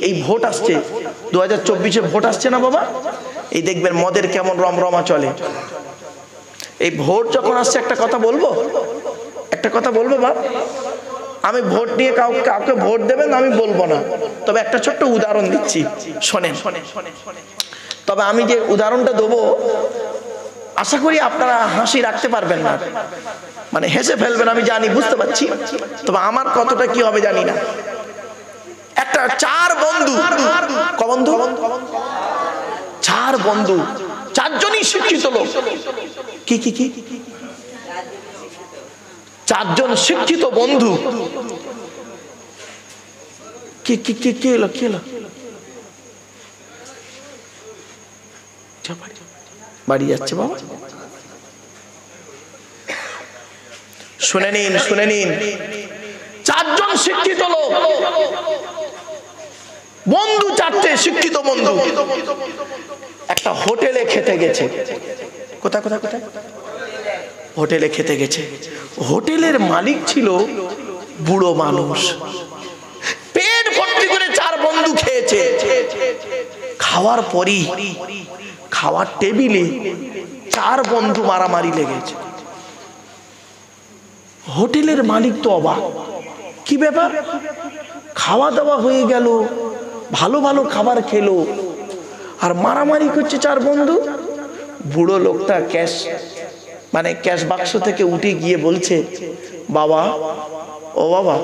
এই ভোট আসছে, 2024-এ ভোট আসছে না বাবা? এই দেখবেন মদের কেমন রমরমা চলে। এই ভোট যখন আসছে, একটা কথা বলবো, একটা কথা বলবো বাপ। আমি ভোট নিয়ে কাউকে ভোট দেবেন আমি বলবো না, তবে একটা ছোট্ট উদাহরণ দিচ্ছি, শোনেন। তবে আমি যে উদাহরণটা দেবো, আশা করি আপনারা হাসি রাখতে পারবেন না, মানে হেসে ফেলবেন, আমি জানি, বুঝতে পারছি। তবে আমার কতটা কি হবে জানি না। একটা চার বন্ধু, ক বন্ধু? চার বন্ধু, চারজনই শিক্ষিত লোক। কি কি কি? চারজন শিক্ষিত বন্ধু। কি কি কি কি এলো? কি এলো? বাড়ি যাচ্ছে বাবা, শুনে নিন, শুনে নিন। চারজন শিক্ষিত লোক, বন্ধু চারটে শিক্ষিত বন্ধু, একটা হোটেলে খেতে গেছে। কোথায় কোথায় কোথায়? হোটেলে খেতে গেছে। হোটেলের মালিক ছিল বুড়ো মানুষ। পেট ভর্তি করে চার বন্ধু খেয়েছে। খাওয়ার পরই খাওয়ার টেবিলে চার বন্ধু মারামারি লেগেছে। হোটেলের মালিক তো অবাক, কি ব্যাপার? খাওয়া দাওয়া হয়ে গেল, ভালো ভালো খাবার খেলো, আর মারামারি করছে চার বন্ধু। বুড়ো লোকটা ক্যাশ বাক্স থেকে উঠে গিয়ে বলছে, বাবা, ও বাবা,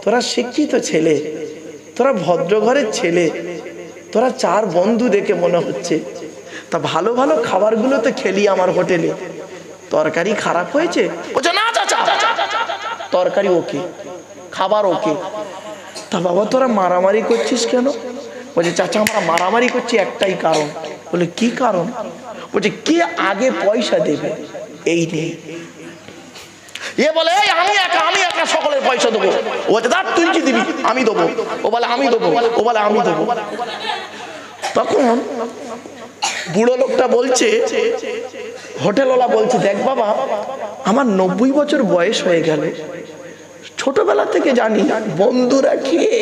তোরা শিক্ষিত ছেলে, তোরা ভদ্র ঘরের ছেলে, তোরা চার বন্ধু দেখে মনে হচ্ছে, তা ভালো ভালো খাবারগুলো তো খেলি আমার হোটেলে, তরকারি খারাপ হয়েছে? বলছে না চাচা, তরকারি ওকে, খাবার ওকে। তা বাবা তোরা মারামারি করছিস কেন? বলছে চাচা আমরা মারামারি করছি একটাই কারণ। বলে কি কারণ? বলছে কে আগে পয়সা দেবে এই নিয়ে। এ বলে আমি একা সকলের পয়সা দেবো। ও বলছে দাঁড় তুই কি দিবি? আমি দেবো। ও বলে আমি দেবো। ও বলে আমি দেবো। তখন বুড়ো লোকটা বলছে, হোটেলওয়ালা বলছে, দেখ বাবা, আমার 90 বছর বয়স হয়ে গেল, ছোটবেলা থেকে জানি বন্ধুরা খেয়ে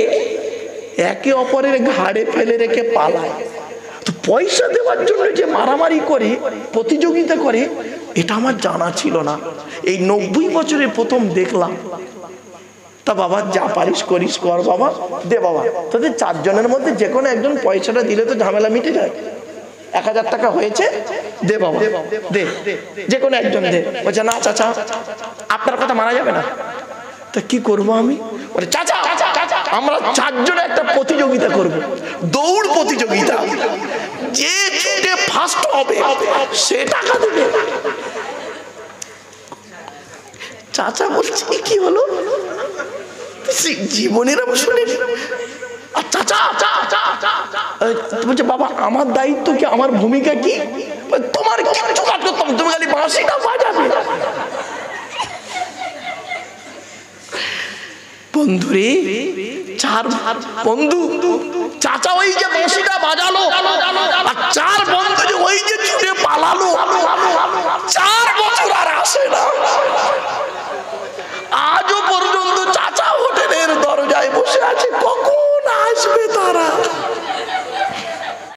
একে অপরের ঘাড়ে ফেলে রেখে পালায়, তো পয়সা দেওয়ার জন্য যে মারামারি করে, প্রতিযোগিতা করে, এটা আমার জানা ছিল না। এই 90 বছরে প্রথম দেখলাম। তা বাবা যা পারিস করিস কর বাবা, দে বাবা, তোদের চারজনের মধ্যে যে কোনো একজন পয়সাটা দিলে তো ঝামেলা মিটে যায়। 1000 টাকা হয়েছে, দে বাবা, দে, যে কোনো একজন দে। বলছে না চাচা, আপনার কথা মানা যাবে না। তা কি করবো আমি? বলে চাচা আমরা চারজনে একটা প্রতিযোগিতা করব, দৌড় প্রতিযোগিতা, যে ছুটে ফার্স্ট হবে সে টাকা দেবে। চাচা বলছে কি হলো, জীবনের আমি শুনিনি। আর চাচা বলছে বাবা আমার দায়িত্ব কি, আমার ভূমিকা কি? তোমার কিচ্ছু কাজ করতাম, তুমি খালি বাঁশিটা বাজাবে। বন্ধুরে, চার বন্ধু, চাচা ওই যে বাঁশিটা বাজালো, আর চার বন্ধু যে ওই যে ছুটে পালালো, 4 বছর আর আসে না।